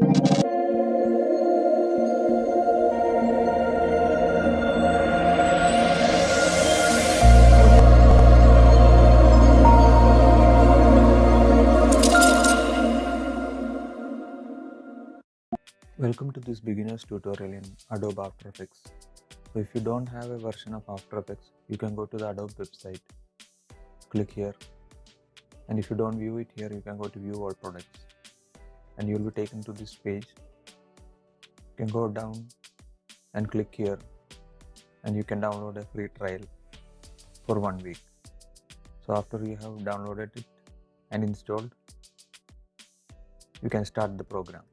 Welcome to this beginner's tutorial in Adobe After Effects. So if you don't have a version of After Effects, you can go to the Adobe website, click here, and if you don't view it here, you can go to view all products and you will be taken to this page. You can go down and click here and you can download a free trial for 1 week. So after you have downloaded it and installed, you can start the program.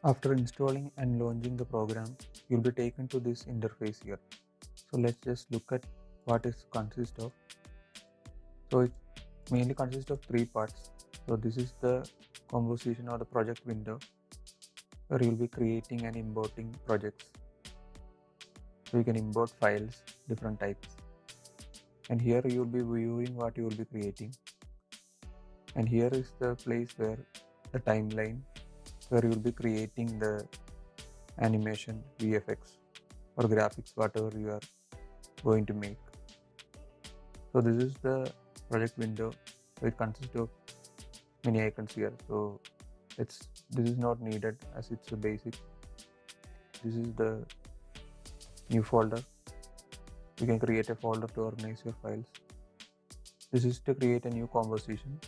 After installing and launching the program, you'll be taken to this interface here. So let's just look at what it consists of. So it mainly consists of 3 parts. So this is the composition or the project window where you'll be creating and importing projects. So you can import files, different types. And here you'll be viewing what you will be creating. And here is the place where the timeline, where you will be creating the animation, VFX or graphics, whatever you are going to make. So this is the project window. It consists of many icons here. So this is not needed as it's a basic. This is the new folder. You can create a folder to organize your files. This is to create a new composition,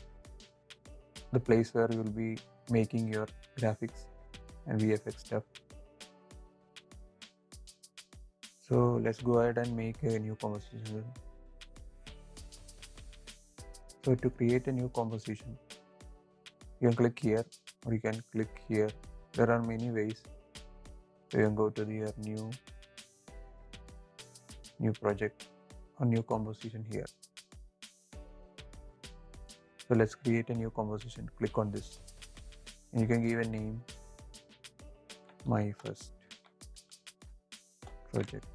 the place where you will be making your graphics and VFX stuff. So let's go ahead and make a new composition. So to create a new composition, you can click here or you can click here. There are many ways. So you can go to your new project or new composition here. So let's create a new composition. Click on this. And you can give a name, my first project.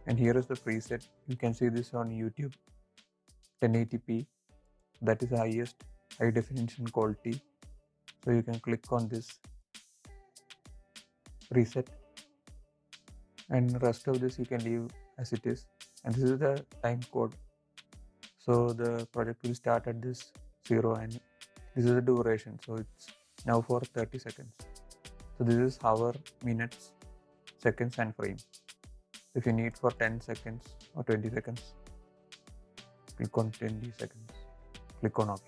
And here is the preset. You can see this on YouTube, 1080p. That is the highest high definition quality. So you can click on this preset. And rest of this you can leave as it is. And this is the time code. So the project will start at this 0 and this is the duration. So it's now for 30 seconds. So this is hour, minutes, seconds and frame. If you need for 10 seconds or 20 seconds, click on 20 seconds. Click on OK.